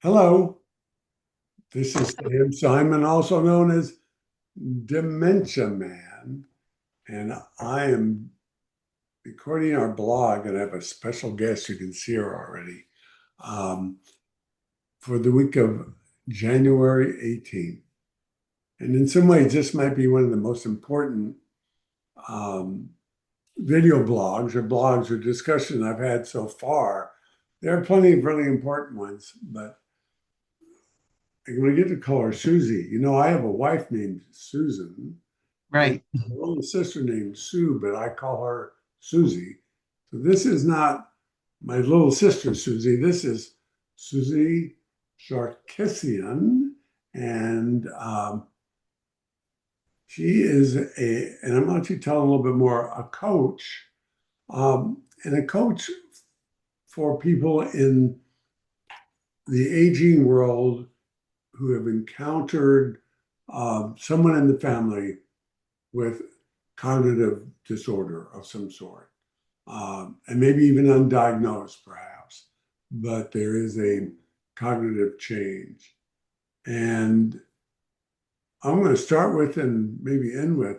Hello, this is Sam Simon, also known as Dementia Man, and I am recording our blog, and I have a special guest. You can see her already, um, for the week of January 18th. And in some ways, this might be one of the most important um, video blogs or discussions I've had so far. There are plenty of really important ones, but I'm going to get to call her Susie. I have a wife named Susan and Right. a little sister named Sue, but I call her Susie. So this is not my little sister Susie. This is Susie Sarkasian, and she is and I'm going to tell a little bit more, a coach, and a coach for people in the aging world who have encountered someone in the family with cognitive disorder of some sort, and maybe even undiagnosed, perhaps, but there is a cognitive change. And I'm going to start with and maybe end with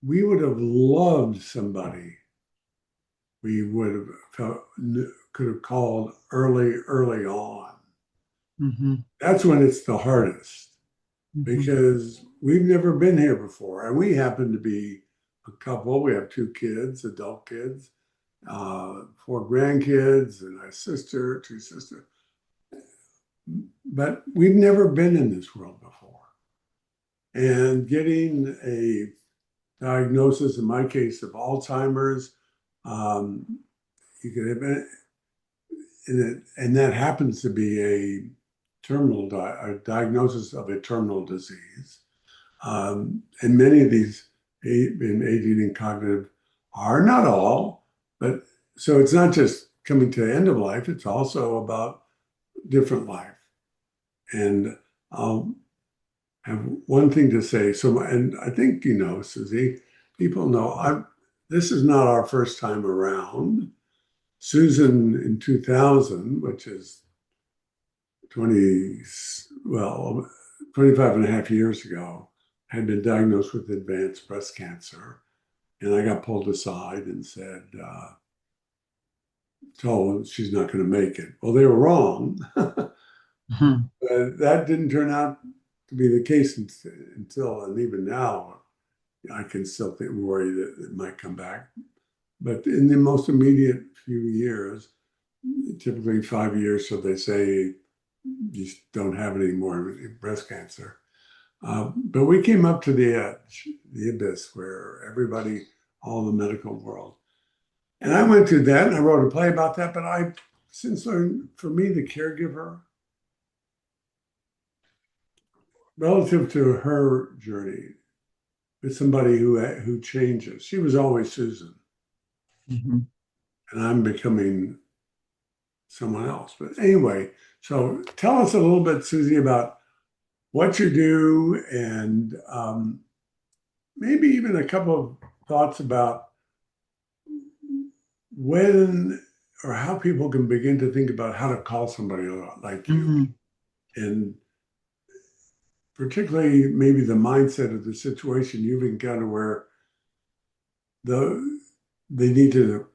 we would have loved somebody we would have felt could have called early on. Hmm. That's when it's the hardest Hmm. because we've never been here before. And we happen to be a couple. We have two kids, adult kids, four grandkids, and a sister, two sisters. But we've never been in this world before. And getting a diagnosis, in my case, of Alzheimer's, um, you could have been, and that happens to be a a diagnosis of a terminal disease. And many of these in aging and cognitive are not all, but so it's not just coming to the end of life, it's also about different life. And I'll have one thing to say. So, and I think, Susie, people know this is not our first time around. Susan in 2000, which is 20, well, 25 and a half years ago, had been diagnosed with advanced breast cancer. And I got pulled aside and said, told she's not going to make it. Well, they were wrong. But Hmm. that didn't turn out to be the case until, and even now, I can still worry that it might come back. But in the most immediate few years, typically 5 years, so they say you don't have any more breast cancer. But we came up to the edge, the abyss, where everybody, all the medical world. And I went through that and I wrote a play about that. But I since learned, for me, the caregiver, relative to her journey, is somebody who changes. She was always Susan, Hmm. and I'm becoming someone else. But anyway, so tell us a little bit, Susie, about what you do and maybe even a couple of thoughts about when or how people can begin to think about how to call somebody like you, Hmm. and particularly maybe the mindset of the situation you've encountered where the they need to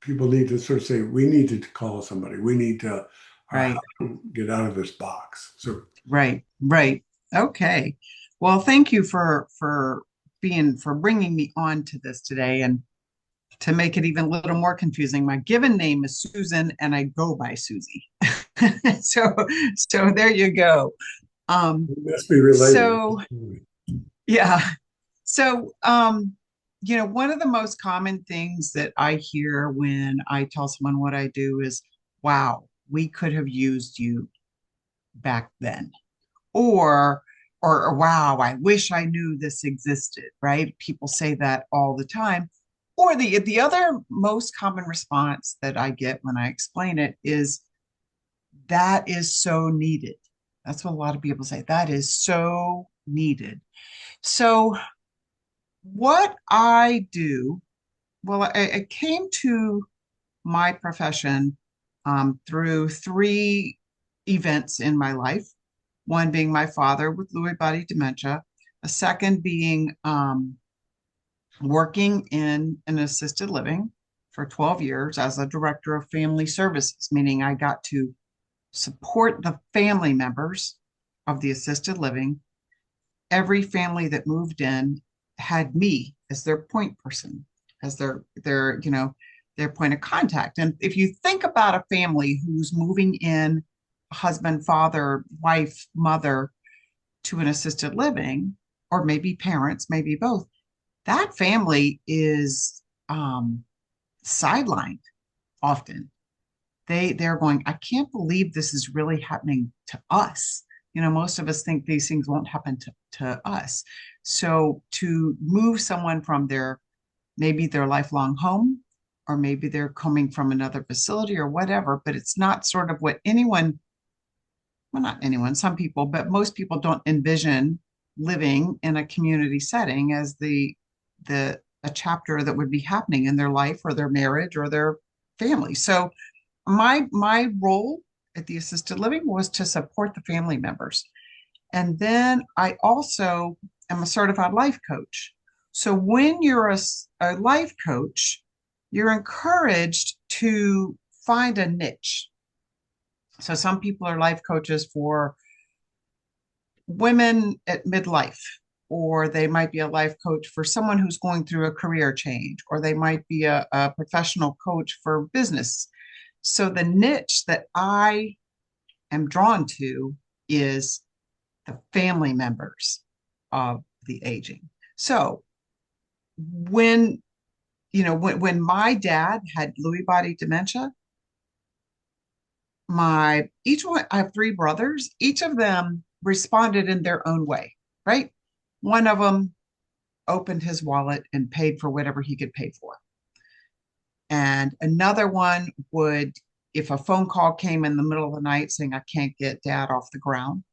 people need to sort of say we need to call somebody, we need to, or how Right. to get out of this box. So Right. Right. Okay. Well, thank you for bringing me on to this today. And to make it even a little more confusing, my given name is Susan, and I go by Susie. So so there you go. Um, we must be related. so yeah. So one of the most common things that I hear when I tell someone what I do is, wow, we could have used you back then. Or or wow, I wish I knew this existed, right? People say that all the time. Or the other most common response that I get when I explain it is that is so needed. That's what a lot of people say. That is so needed. So what I do, well, I came to my profession through three events in my life. One being my father with Lewy body dementia, a second being working in an assisted living for 12 years as a director of family services, meaning I got to support the family members of the assisted living. Every family that moved in had me as their point person, as their point of contact. And if you think about a family who's moving in, husband, father, wife, mother, to an assisted living, or maybe parents, maybe both, that family is sidelined often. They're going, I can't believe this is really happening to us. Most of us think these things won't happen to us. So to move someone from maybe their lifelong home, or maybe they're coming from another facility or whatever, but it's not sort of what anyone, well, not anyone, some people, but most people don't envision living in a community setting as the a chapter that would be happening in their life or their marriage or their family. So my role at the assisted living was to support the family members. And then I also am a certified life coach. So when you're a life coach, you're encouraged to find a niche. So some people are life coaches for women at midlife, or they might be a life coach for someone who's going through a career change, or they might be a professional coach for business. So the niche that I am drawn to is the family members of the aging. So when when my dad had Lewy body dementia, my each one I have three brothers, each of them responded in their own way, right? One of them opened his wallet and paid for whatever he could pay for. And another one would, if a phone call came in the middle of the night saying, I can't get dad off the ground,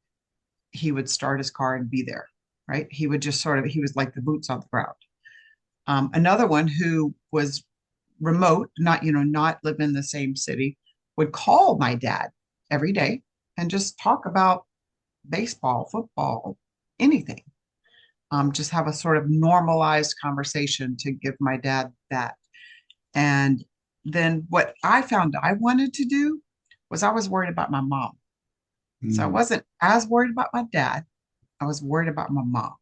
he would start his car and be there, right? He would just he was like the boots on the ground. Another one who was remote, not live in the same city, would call my dad every day and just talk about baseball, football, anything. Just have a sort of normalized conversation to give my dad that. And then what I found I wanted to do was I was worried about my mom. So I Mm. wasn't as worried about my dad. I was worried about my mom.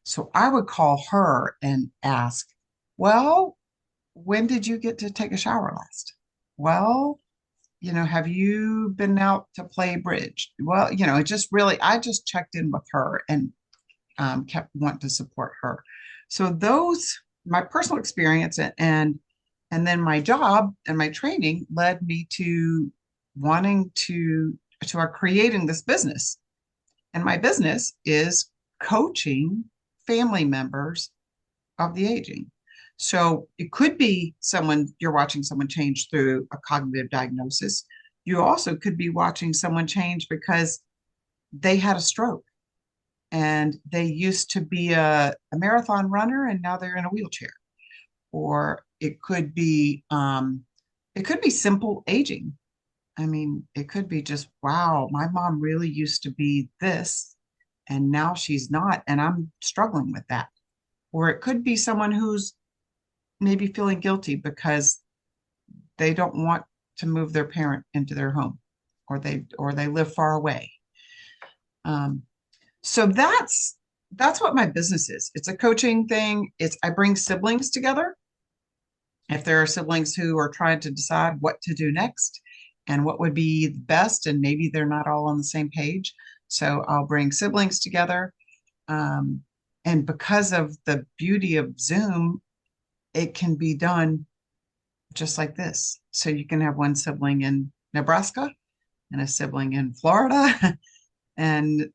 So I would call her and ask, well, when did you get to take a shower last? Well, have you been out to play bridge? Well, it just really, I just checked in with her and kept wanting to support her. So those, my personal experience and then my job and my training led me to wanting to creating this business. And my business is coaching family members of the aging. So it could be you're watching someone change through a cognitive diagnosis. You also could be watching someone change because they had a stroke and they used to be a marathon runner and now they're in a wheelchair. Or it could be simple aging. I mean, it could be just, wow, my mom really used to be this and now she's not, and I'm struggling with that. Or it could be someone who's maybe feeling guilty because they don't want to move their parent into their home, or they live far away. Um, so that's what my business is. It's a coaching thing. I bring siblings together. If there are siblings who are trying to decide what to do next and what would be best, and maybe they're not all on the same page. So I'll bring siblings together. Um, and because of the beauty of Zoom, it can be done just like this. So you can have one sibling in Nebraska and a sibling in Florida and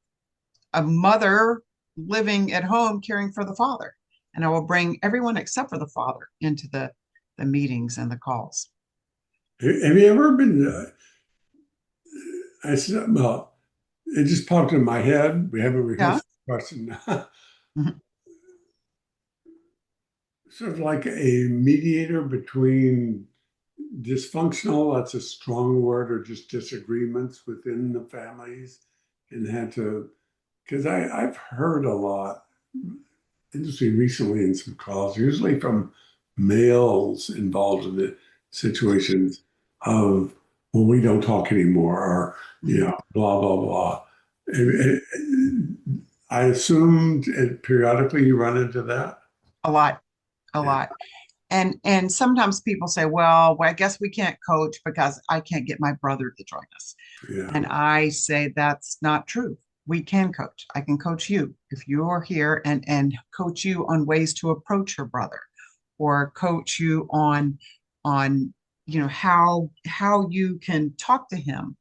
a mother living at home caring for the father. And I will bring everyone except for the father into the meetings and the calls. Have you ever been? I said, well, it just popped in my head. We haven't Yeah. rehearsed the question. Mhm. Sort of like a mediator between dysfunctional, that's a strong word, or just disagreements within the families, and had to, because I've heard a lot, interesting recently in some calls, usually from males involved in the situations of, well, we don't talk anymore, or, Mhm. blah, blah, blah. I assumed periodically you run into that. A lot, a Yeah. lot. And sometimes people say, well, I guess we can't coach because I can't get my brother to join us. Yeah. And I say that's not true. We can coach. I can coach you if you're here and coach you on ways to approach your brother or coach you on how you can talk to him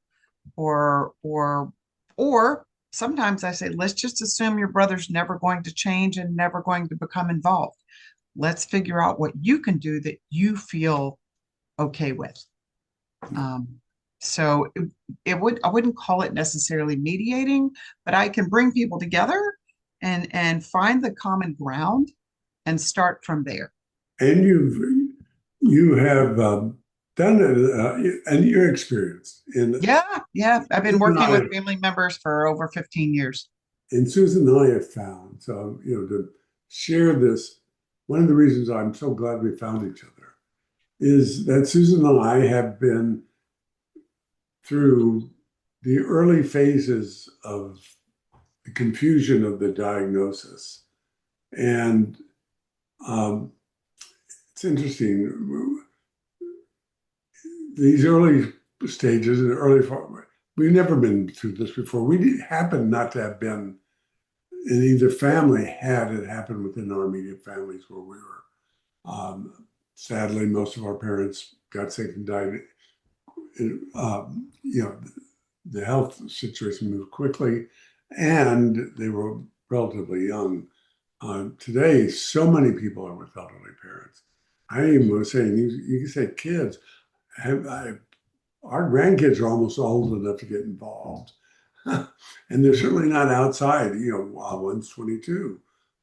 or sometimes I say let's just assume your brother's never going to change and never going to become involved. Let's figure out what you can do that you feel okay with. Um, so I wouldn't call it necessarily mediating, but I can bring people together and find the common ground and start from there. And you have done it, and your experience Yeah, yeah. I've been Susan and working I with family members for over 15 years. Susan and I have found, so to share this. One of the reasons I'm so glad we found each other is that Susan and I have been through the early phases of the confusion of the diagnosis, and um, it's interesting. These early stages and we've never been through this before. We happen not to have been in either family had it happened within our immediate families where we were. Sadly, most of our parents got sick and died. The health situation moved quickly, and they were relatively young. Today, so many people are with elderly parents. I even was saying, you can say kids. Our grandkids are almost old enough to get involved. And they're certainly not outside. One's 22,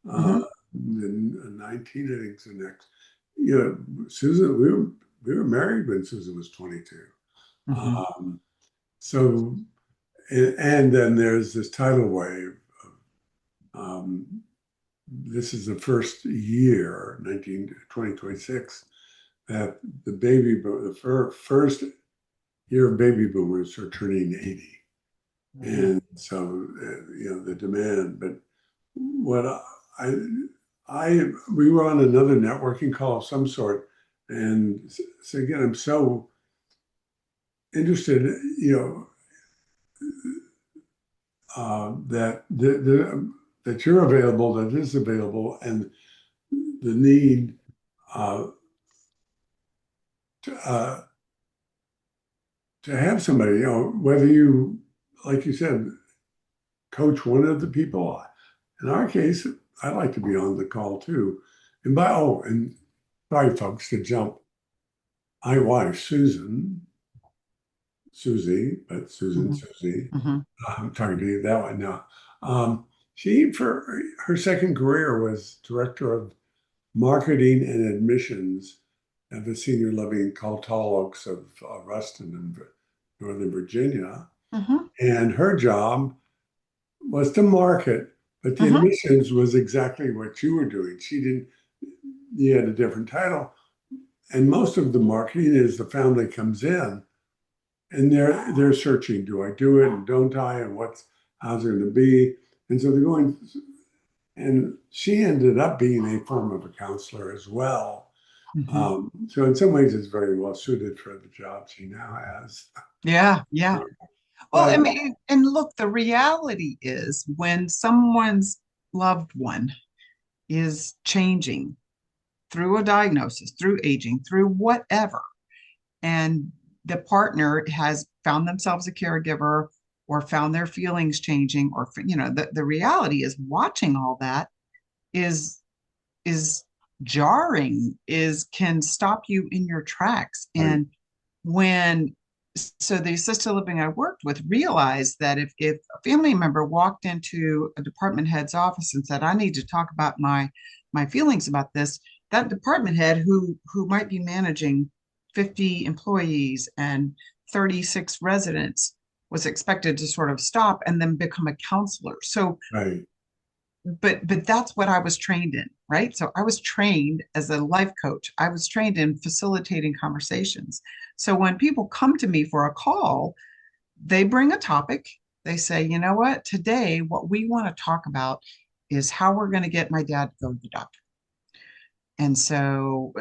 uh, Mhm, and 19, I think, is the next. Susan, we were married when Susan was 22. mhm. Um, so, and then there's this tidal wave. Um, this is the first year, 2026, that the first year of baby boomers are turning 80. Mhm. And so, the demand. But what I, we were on another networking call of some sort. And so again, I'm so interested, that you're available, that is available, and the need uh, to, to have somebody, whether you, like you said, coach one of the people. In our case, I like to be on the call too. And sorry, folks, to jump. My wife, Susie, but Mhm. Susie, Mhm. I'm talking to you that one now. She, for her second career, was director of marketing and admissions at the senior living called Tall Oaks of Ruston in Northern Virginia. Mhm. And her job was to market, but the Mhm. admissions was exactly what you were doing. You had a different title. And most of the marketing is the family comes in and they're searching, do I do it and don't I? And how's it going to be? And so they're going, and she ended up being a form of a counselor as well. Mhm. So in some ways, it's very well suited for the job she now has. Yeah, yeah. Well, I But mean, and look, the reality is when someone's loved one is changing through a diagnosis, through aging, through whatever, and the partner has found themselves a caregiver or found their feelings changing, or the reality is watching all that is is jarring, is can stop you in your tracks. right, And when so the assisted living I worked with realized that if a family member walked into a department head's office and said, I need to talk about my feelings about this, that department head who might be managing 50 employees and 36 residents was expected to sort of stop and then become a counselor. So, Right. but that's what I was trained in, right? So I was trained as a life coach. I was trained in facilitating conversations. So when people come to me for a call, they bring a topic. They say, you know what, today what we want to talk about is how we're going to get my dad to go to the doctor. And so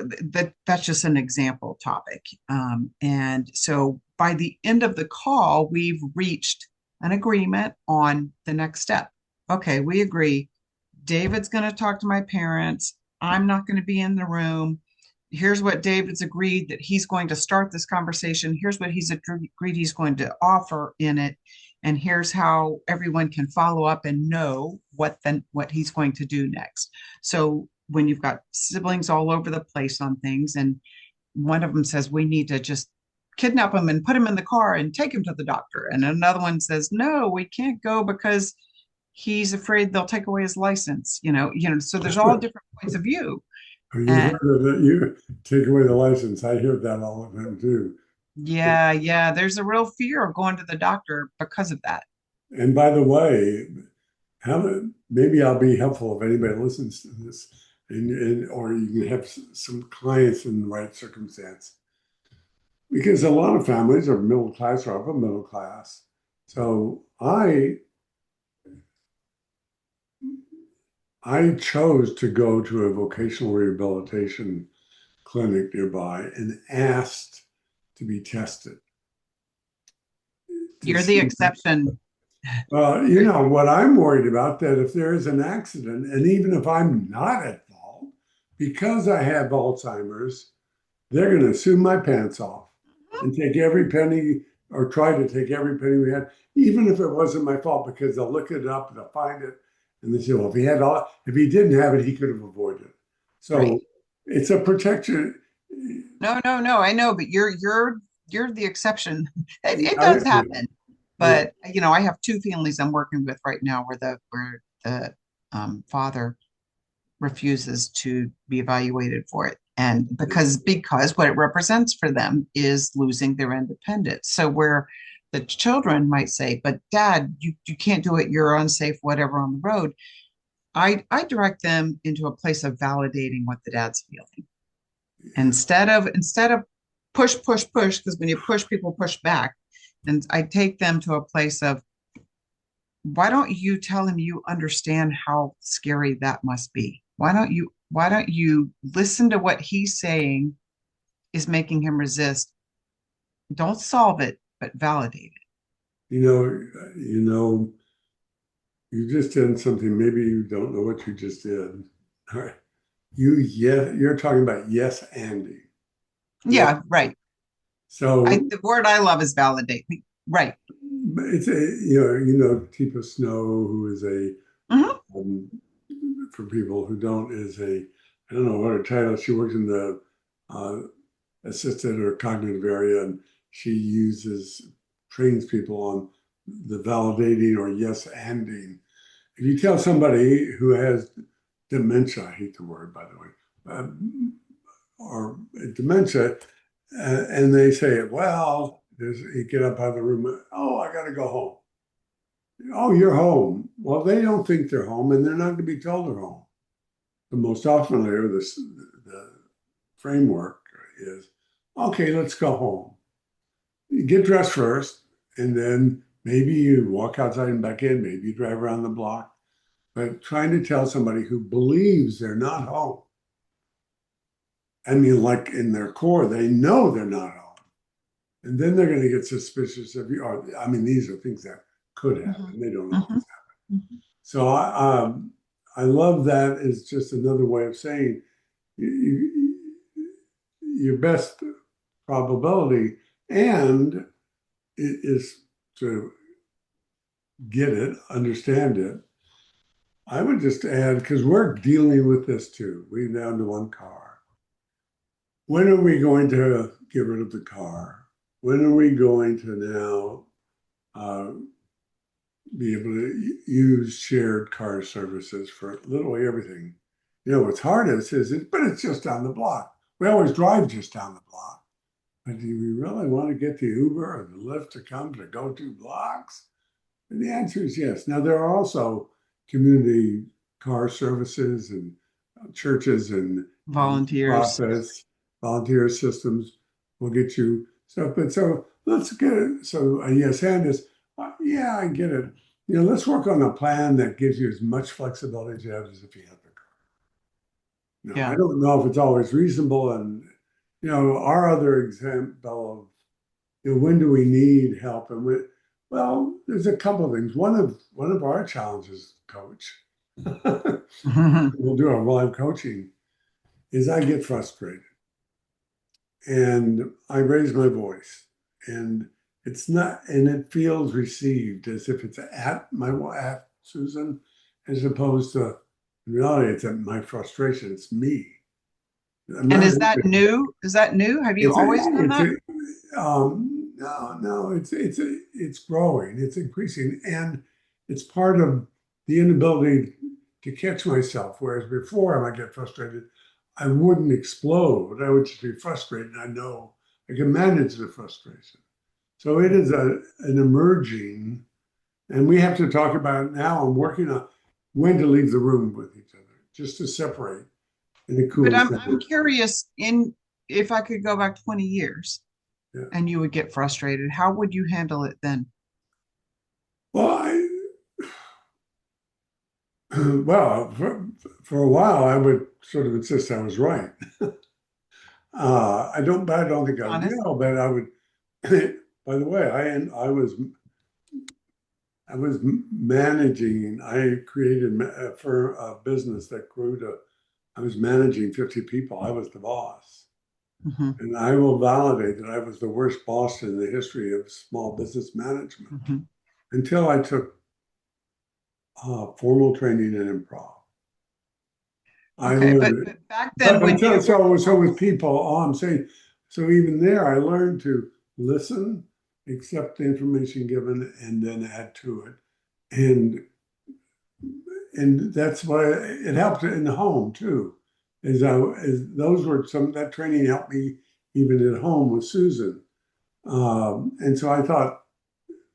that's just an example topic. And so by the end of the call, we've reached an agreement on the next step. Okay, we agree. David's going to talk to my parents. I'm not going to be in the room. Here's what David's agreed that he's going to start this conversation. Here's what he's agreed he's going to offer in it. And here's how everyone can follow up and know what he's going to do next. So when you've got siblings all over the place on things, and one of them says, we need to just kidnap him and put him in the car and take him to the doctor. And another one says, no, we can't go because he's afraid they'll take away his license. So there's all different points of view. You And heard of that? You take away the license. I hear that all the time too. yeah, there's a real fear of going to the doctor because of that. And by the way, maybe I'll be helpful if anybody listens to this, or you can have some clients in the right circumstance. Because a lot of families are middle class or upper middle class. So I chose to go to a vocational rehabilitation clinic nearby and asked to be tested to You're the see. exception. Well, what I'm worried about, that if there is an accident, and even if I'm not at fault, because I have Alzheimer's, they're going to sue my pants off and take every penny, or try to take every penny we had, even if it wasn't my fault, because they'll look it up and they'll find it, and they say, well, if he didn't have it, he could have avoided it. Right. So it's a protection. No. I know, but you're the exception. It I, does happen. yeah, But I have two families I'm working with right now where the father refuses to be evaluated for it. And because what it represents for them is losing their independence. So where the children might say, but dad, you can't do it, you're unsafe, whatever on the road. I direct them into a place of validating what the dad's feeling. Instead of push, because when you push, people push back. And I take them to a place of, why don't you tell him you understand how scary that must be? Why don't you listen to what he's saying is making him resist? Don't solve it, but validate it. you know, you just did something. Maybe you don't know what you just did. All right. Yeah, you're talking about yes, Andy. Yeah. Yeah, right. So The word I love is validate. Right. it's Tipa Snow, who is Mhm. um, for people who don't, I don't know what her title. She works in the uh, assisted or cognitive area, and she trains people on the validating or yes anding. If you tell somebody who has dementia, I hate the word, by the way, or dementia, and they say, well, you get up out of the room, oh, I got to go home. Oh, you're home. Well, they don't think they're home, and they're not going to be told they're home. The most often, the framework is, okay, let's go home. You get dressed first, and then maybe you walk outside and back in, maybe you drive around the block. But trying to tell somebody who believes they're not home, I mean, like in their core, they know they're not home. And then they're going to get suspicious of you. Or, I mean, these are things that could Mhm. happen. They don't always Mhm. happen. Mhm. So I love that. Is just another way of saying your best probability, and it is to get it, understand it. I would just add, because we're dealing with this too. We're down to one car. When are we going to get rid of the car? When are we going to now be able to use shared car services for literally everything? What's hardest but it's just down the block. We always drive just down the block. but do we really want to get the Uber or the Lyft to come to go 2 blocks? And the answer is yes. Now, there are also community car services and churches and Volunteers. profits, volunteer systems will get you stuff. But so let's get it. So a yes and is, yeah, I get it. Let's work on a plan that gives you as much flexibility as you have as if you have the car. I Yeah. don't know if it's always reasonable. And, our other example of, when do we need help? And well, there's a couple of things. One of our challenges, coach, we'll do our live coaching, is I get frustrated and I raise my voice, and it's not, and it feels received as if it's at Susan, as opposed to in reality, it's at my frustration. It's me. I'm And not. is that new? Is that new? Have you It's a, always done it's that? a, no, it's growing, it's increasing, and it's part of the inability to catch myself. Whereas before, I might get frustrated, I wouldn't explode. I would just be frustrated. And I know I can manage the frustration. So it is an emerging, and we have to talk about it now. I'm working on when to leave the room with each other, just to separate in a But cool I'm setting. curious in if I could go back 20 years Yeah. and you would get frustrated, how would you handle it then? Well, well, for a while, I would sort of insist I was right. I don't think I would Honest? yell, but I would. By the way, I was managing. I created for a business that grew to. I was managing 50 people. I was the boss, Hmm. and I will validate that I was the worst boss in the history of small business management Hmm. until I took formal training in improv. I Okay, learned. but back then when you were So with people, all I'm saying, so even there, I learned to listen, accept the information given, and then add to it. And that's why it helped in the home too. Is those were some that training helped me even at home with Susan. And so I thought,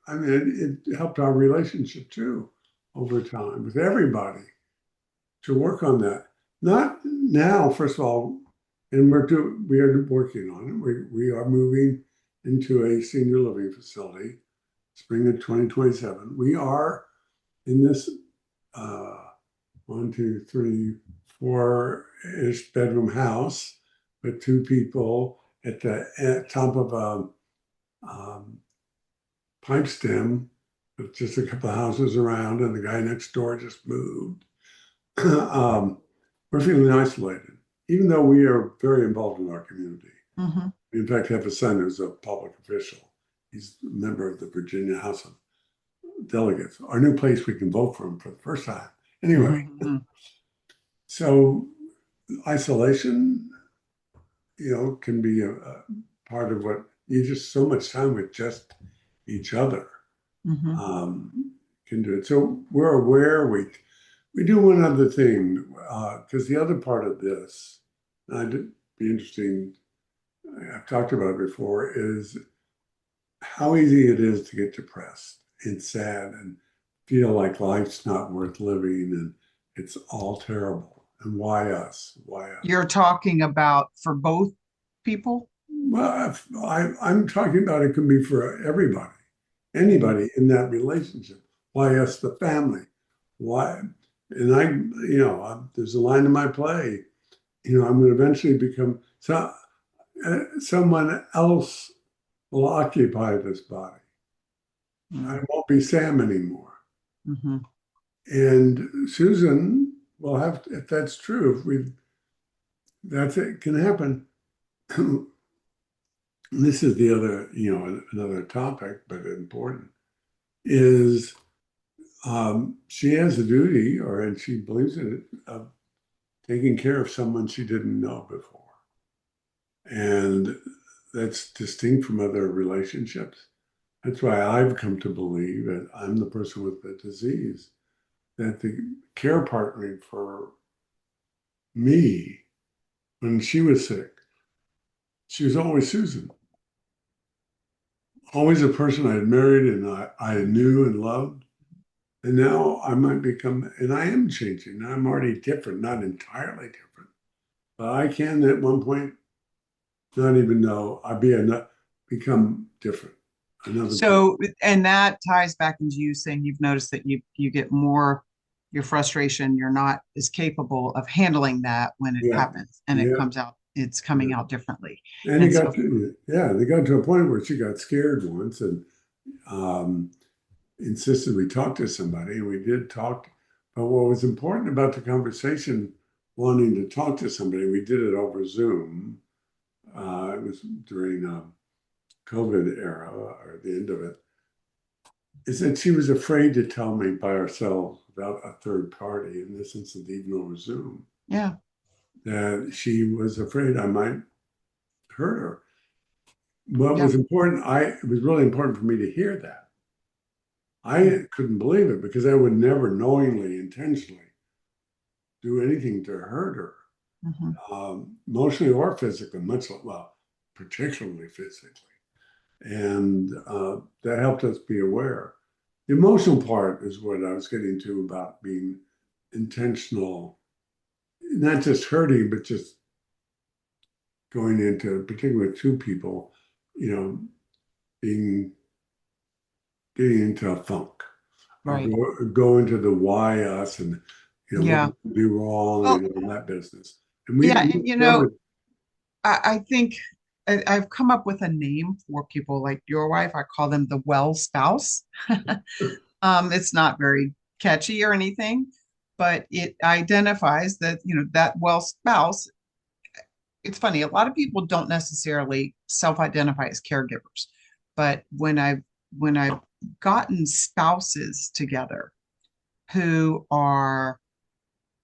I mean, it helped our relationship too over time with everybody to work on that. Not now, first of all, and we are working on it. We are moving into a senior living facility, spring of 2027. We are in this uh, 1, 2, 3, 4-ish bedroom house with 2 people at top of a um, pipe stem with just a couple of houses around, and the guy next door just moved. um, we're feeling isolated, even though we are very involved in our community. Mhm. We, in fact, have a son who's a public official. He's a member of the Virginia House of Delegates, our new place we can vote for him for the first time. Anyway, Mhm. so isolation, can be a part of what you just so much time with just each other Mhm. um, can do it. So we're aware. We do one other thing because the other part of this, and I'd be interesting. I've talked about it before, is how easy it is to get depressed and sad and feel like life's not worth living and it's all terrible. And why us? Why us? You're talking about for both people? Well, I'm talking about it can be for everybody, Mhm. anybody in that relationship. Why us, the family? Why? And there's a line in my play. I'm going to eventually become someone else will occupy this body. I won't be Sam anymore. Mhm. And Susan will have, if that's true, if we that's it can happen. This is the other, another topic, but important, is she has a duty, and she believes in it, of taking care of someone she didn't know before. And that's distinct from other relationships. That's why I've come to believe that I'm the person with the disease, that the care partnering for me when she was sick, she was always Susan. always a person I had married and I knew and loved. And now I might become, and I am changing. I'm already different, not entirely different, but I can at one point not even know become different. Another person. So, and that ties back into you saying you've noticed that you get more your frustration, you're not as capable of handling that when it Yeah, happens and it yeah, comes out, it's coming yeah. out differently. And And so, they got to a point where she got scared once and um, insisted we talk to somebody, and we did talk. But what was important about the conversation, wanting to talk to somebody, we did it over Zoom. It was during COVID era or the end of it, is that she was afraid to tell me by herself without a third party, in this instance, even over Zoom, yeah, that she was afraid I might hurt her. What yeah, was important, it was really important for me to hear that. yeah, I couldn't believe it because I would never knowingly, intentionally do anything to hurt her, mhm, emotionally or physically, well, particularly physically. And that helped us be aware. The emotional part is what I was getting to about being intentional, not just hurting, but just going into, particularly with two people, you know, being getting into a funk or right. go into the why us and what Yeah. did we do wrong Well, and all that business. And yeah, we and discovered, I think I've come up with a name for people like your wife. I call them the well spouse. It's not very catchy or anything, but it identifies that, that well spouse. It's funny, a lot of people don't necessarily self-identify as caregivers, but when I've gotten spouses together who are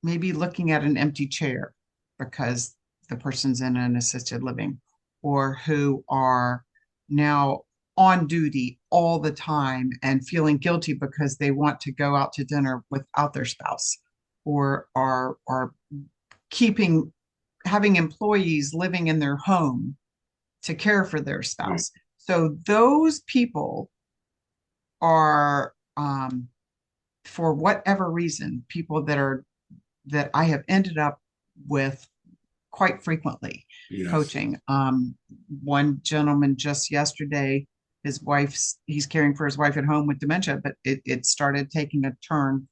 maybe looking at an empty chair because the person's in an assisted living, or who are now on duty all the time and feeling guilty because they want to go out to dinner without their spouse, or are keeping having employees living in their home to care for their right, spouse. So those people are, for whatever reason, people that I have ended up with quite frequently yes. coaching. One gentleman just yesterday, he's caring for his wife at home with dementia, but it started taking a turn.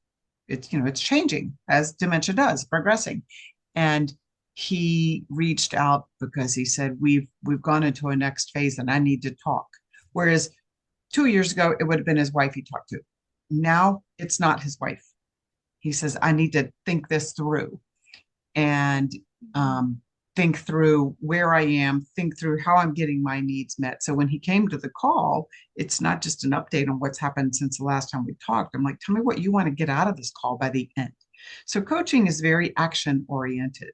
It's changing as dementia does, progressing. And he reached out because he said, we've gone into a next phase and I need to talk. Whereas 2 years ago, it would have been his wife he talked to. Now it's not his wife. He says, I need to think this through and um, think through where I am, think through how I'm getting my needs met. So when he came to the call, it's not just an update on what's happened since the last time we talked. I'm like, tell me what you want to get out of this call by the end. So coaching is very action oriented.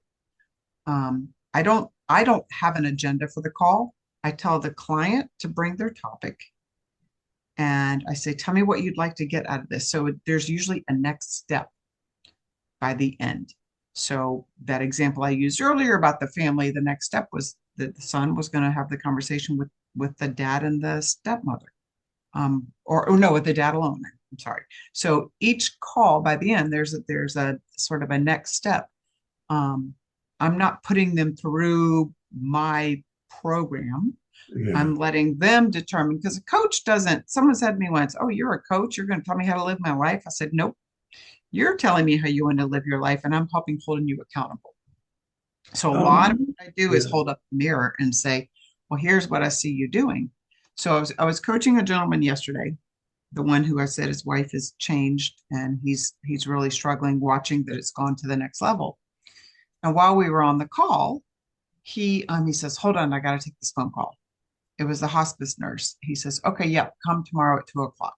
I don't have an agenda for the call. I tell the client to bring their topic and I say, tell me what you'd like to get out of this. So there's usually a next step by the end. So that example I used earlier about the family, the next step was that the son was going to have the conversation with the dad and the stepmother, or no, with the dad alone. I'm sorry. So each call by the end, there's a sort of a next step. Um, I'm not putting them through my program. Yeah. I'm letting them determine because a coach doesn't. Someone said to me once, "Oh, you're a coach. You're going to tell me how to live my life." I said, "Nope. You're telling me how you want to live your life, and I'm helping holding you accountable." So a lot of what I do is Yeah. hold up the mirror and say, well, here's what I see you doing. So I was coaching a gentleman yesterday, the one who I said his wife has changed and he's really struggling watching that it's gone to the next level. And while we were on the call, he says, hold on, I got to take this phone call. It was the hospice nurse. He says, okay, yeah, come tomorrow at 2 o'clock.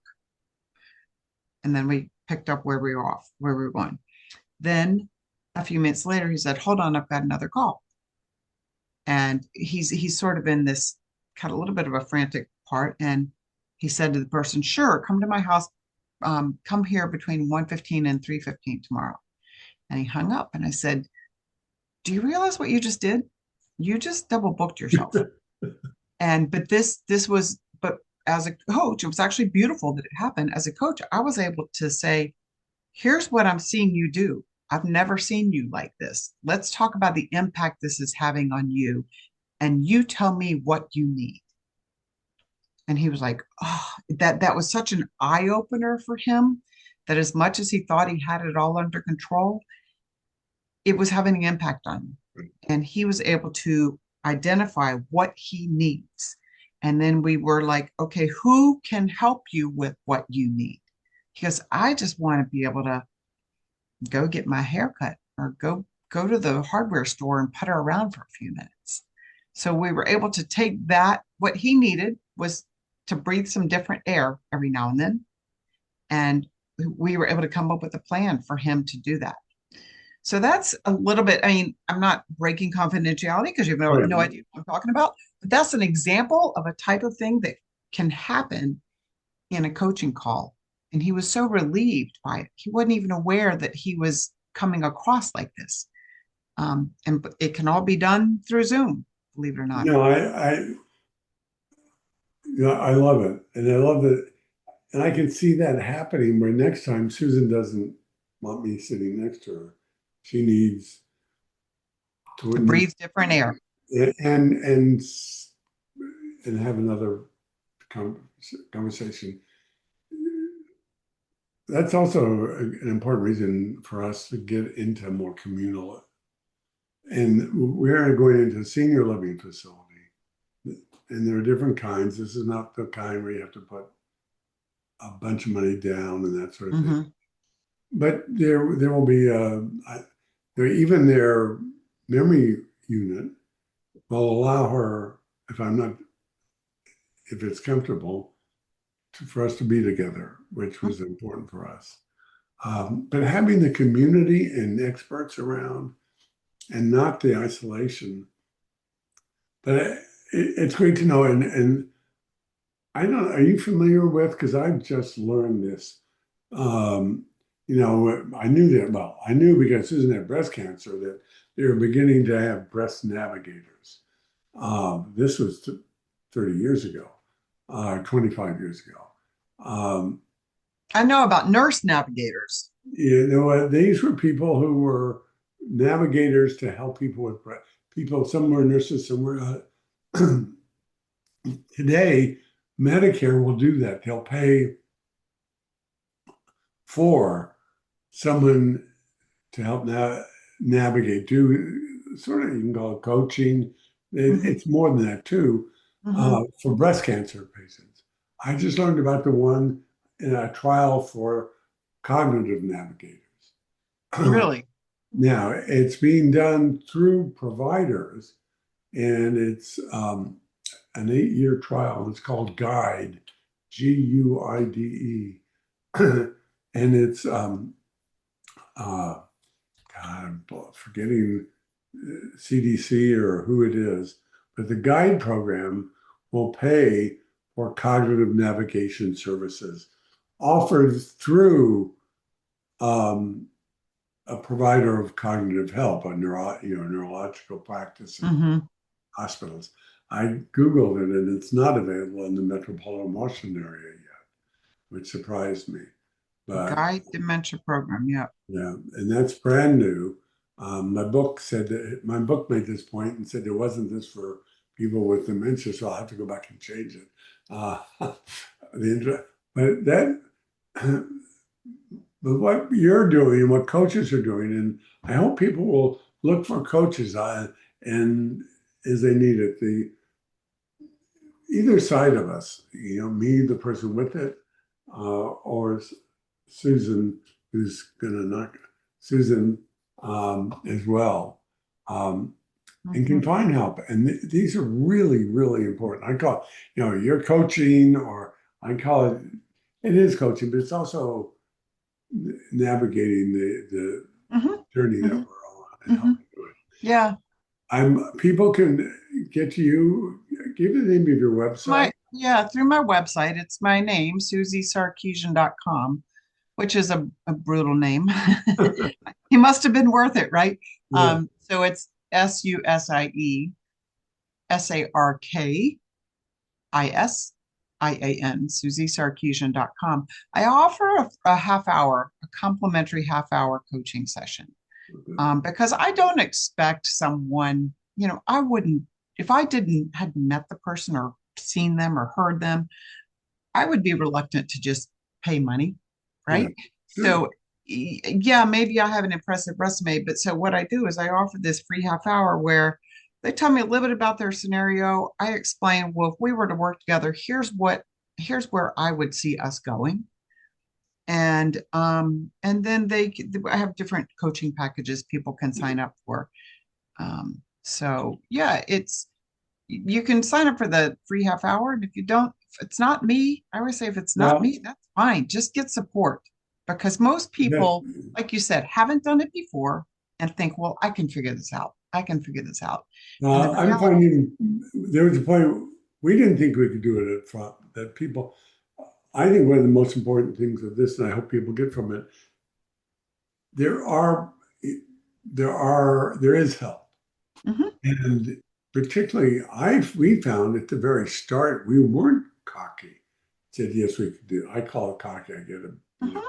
And then we picked up where we were going. Then a few minutes later, he said, hold on, I've got another call. And he's sort of in this kind of a little bit of a frantic part. And he said to the person, sure, come to my house, come here between 1:15 and 3:15 tomorrow. And he hung up and I said, do you realize what you just did? You just double booked yourself. But as a coach, it was actually beautiful that it happened. As a coach, I was able to say, here's what I'm seeing you do. I've never seen you like this. Let's talk about the impact this is having on you. And you tell me what you need. And he was like, oh, that was such an eye opener for him that as much as he thought he had it all under control, it was having an impact on him. And he was able to identify what he needs. And then we were like, okay, who can help you with what you need? Because I just want to be able to go get my hair cut or go to the hardware store and putter around for a few minutes. So we were able to take that. What he needed was to breathe some different air every now and then. And we were able to come up with a plan for him to do that. So that's a little bit, I mean, I'm not breaking confidentiality because you have no Right. idea what I'm talking about, but that's an example of a type of thing that can happen in a coaching call. And he was so relieved by it. He wasn't even aware that he was coming across like this. And it can all be done through Zoom, believe it or not. No, I love it. And I love that. And I can see that happening where next time Susan doesn't want me sitting next to her. She needs To to breathe different air. and and and have another conversation. That's also an important reason for us to get into more communal. And we're going into a senior living facility, and there are different kinds. This is not the kind where you have to put a bunch of money down and that sort of thing. Mhm. But there will be there even their memory unit will allow her, if I'm not if it's comfortable, for us to be together, which was important for us. But having the community and experts around and not the isolation. But it's great to know. And I don't, are you familiar with, because I've just learned this. Um, I knew that, well, I knew because Susan had breast cancer that they were beginning to have breast navigators. This was 30 years ago, 25 years ago. Um, I know about nurse navigators. these were people who were navigators to help people with people. Some were nurses, some were. Today, Medicare will do that. They'll pay for someone to help navigate. Do sort of you can call it coaching. Mhm. It's more than that too. Mhm. For breast cancer patients, I just learned about the one in a trial for cognitive navigators. Really? Now, it's being done through providers, and it's an 8-year trial. It's called GUIDE, GUIDE. And it's, God, I'm forgetting CDC or who it is, but the GUIDE program will pay for cognitive navigation services offered through um, a provider of cognitive help, neurological practice in Mhm. hospitals. I Googled it and it's not available in the metropolitan Washington area yet, which surprised me. But Guide dementia program. Yeah. yeah, and that's brand new. My book said that my book made this point and said there wasn't this for people with dementia, so I'll have to go back and change it. But that but what you're doing and what coaches are doing, and I hope people will look for coaches and as they need it. The either side of us, me, the person with it, or Susan, who's gonna knock Susan as well, um, and can Mhm. find help. And these are really, really important. I call, you're coaching, or I call it, it is coaching, but it's also navigating the Mhm. journey that Mhm. we're on and Mhm. helping do it. Yeah. People can get to you. Give the name of your website. Through my website. It's my name, susiesarkasian.com, which is a brutal name. He must have been worth it, right? Yeah. So it's SUSIESARKISIAN.com. IAN, SusieSarkasian.com. I offer a half hour, a complimentary half hour coaching session. Because I don't expect someone, I wouldn't, if I didn't had met the person or seen them or heard them, I would be reluctant to just pay money, Yeah, right? sure. So, yeah, maybe I have an impressive resume, but so what I do is I offer this free half hour where they tell me a little bit about their scenario. I explain, well, if we were to work together, here's where I would see us going. And then I have different coaching packages people can sign up for. So yeah, you can sign up for the free half hour. And if you don't, if it's not me, I always say if it's not Well, me, that's fine. Just get support because most that, people, like you said, haven't done it before and think, well, I can figure this out. I can figure this out. And the I'm reality, finding there was a point we didn't think we could do it up front. That people, I think one of the most important things of this, and I hope people get from it, there are, there is help. Mhm, And particularly, we found at the very start, we weren't cocky. Said, yes, we could do it. I call it cocky. I get it. mhm,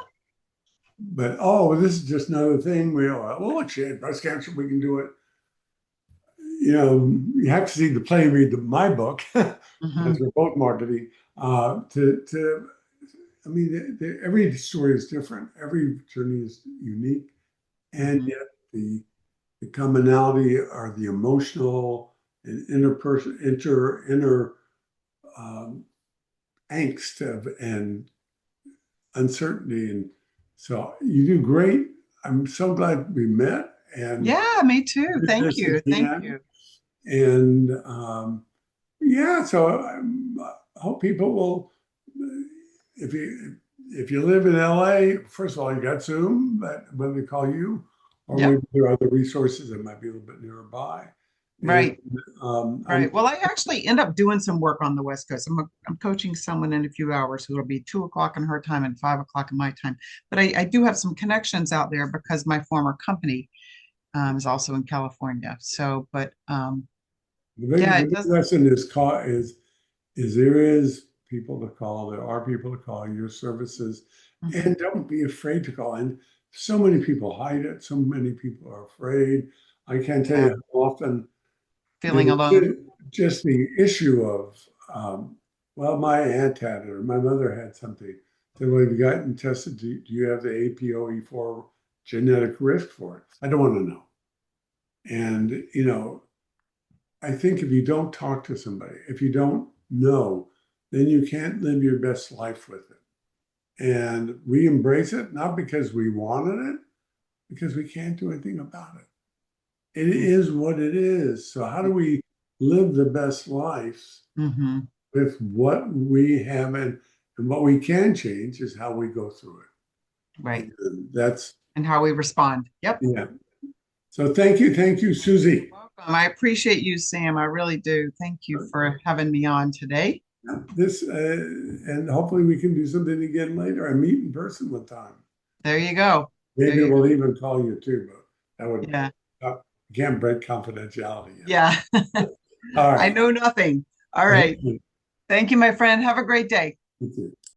But, oh, this is just another thing. Well, look, she had breast cancer. We can do it. You have to see the play, read my book, as mhm, we're both marketing. I mean, every story is different. Every journey is unique. And mhm. yet the commonality are the emotional and interperson inner um, angst and uncertainty. And so you do great. I'm so glad we met and Yeah, me too. did Thank this you. Thank again. you. And yeah, so I hope people will, if you live in LA, first of all, you got Zoom, but when they call you, or Yep. maybe there are other resources that might be a little bit nearby. And Right. I'm Right. Well, I actually end up doing some work on the West Coast. I'm coaching someone in a few hours who will be 2 o'clock in her time and 5 o'clock in my time. But I do have some connections out there because my former company is also in California. So, but yeah, the it big does. lesson is there is people to call. There are people to call your services, Mhm. and don't be afraid to call. And so many people hide it. So many people are afraid. I can't tell you Yeah, how often feeling there's alone. just the issue of, well, my aunt had it or my mother had something. Then well, have you gotten tested? Do you have the APOE4 genetic risk for it? I don't want to know. And, I think if you don't talk to somebody, if you don't know, then you can't live your best life with it. And we embrace it, not because we wanted it, because we can't do anything about it. It is what it is. So how do we live the best lives Mm-hmm. with what we have and what we can change is how we go through it. Right. And that's, And how we respond. Yep. yeah. So thank you, You're Susie. welcome. I appreciate you, Sam. I really do. Thank you for having me on today. And hopefully we can do something again later. I meet in person one time. There you go. There Maybe you go. we'll even call you too, but that would Yeah. uh, can't break confidentiality yet. Yeah. All I right. know nothing. All Thank right. you. Thank you, my friend. Have a great day. You too.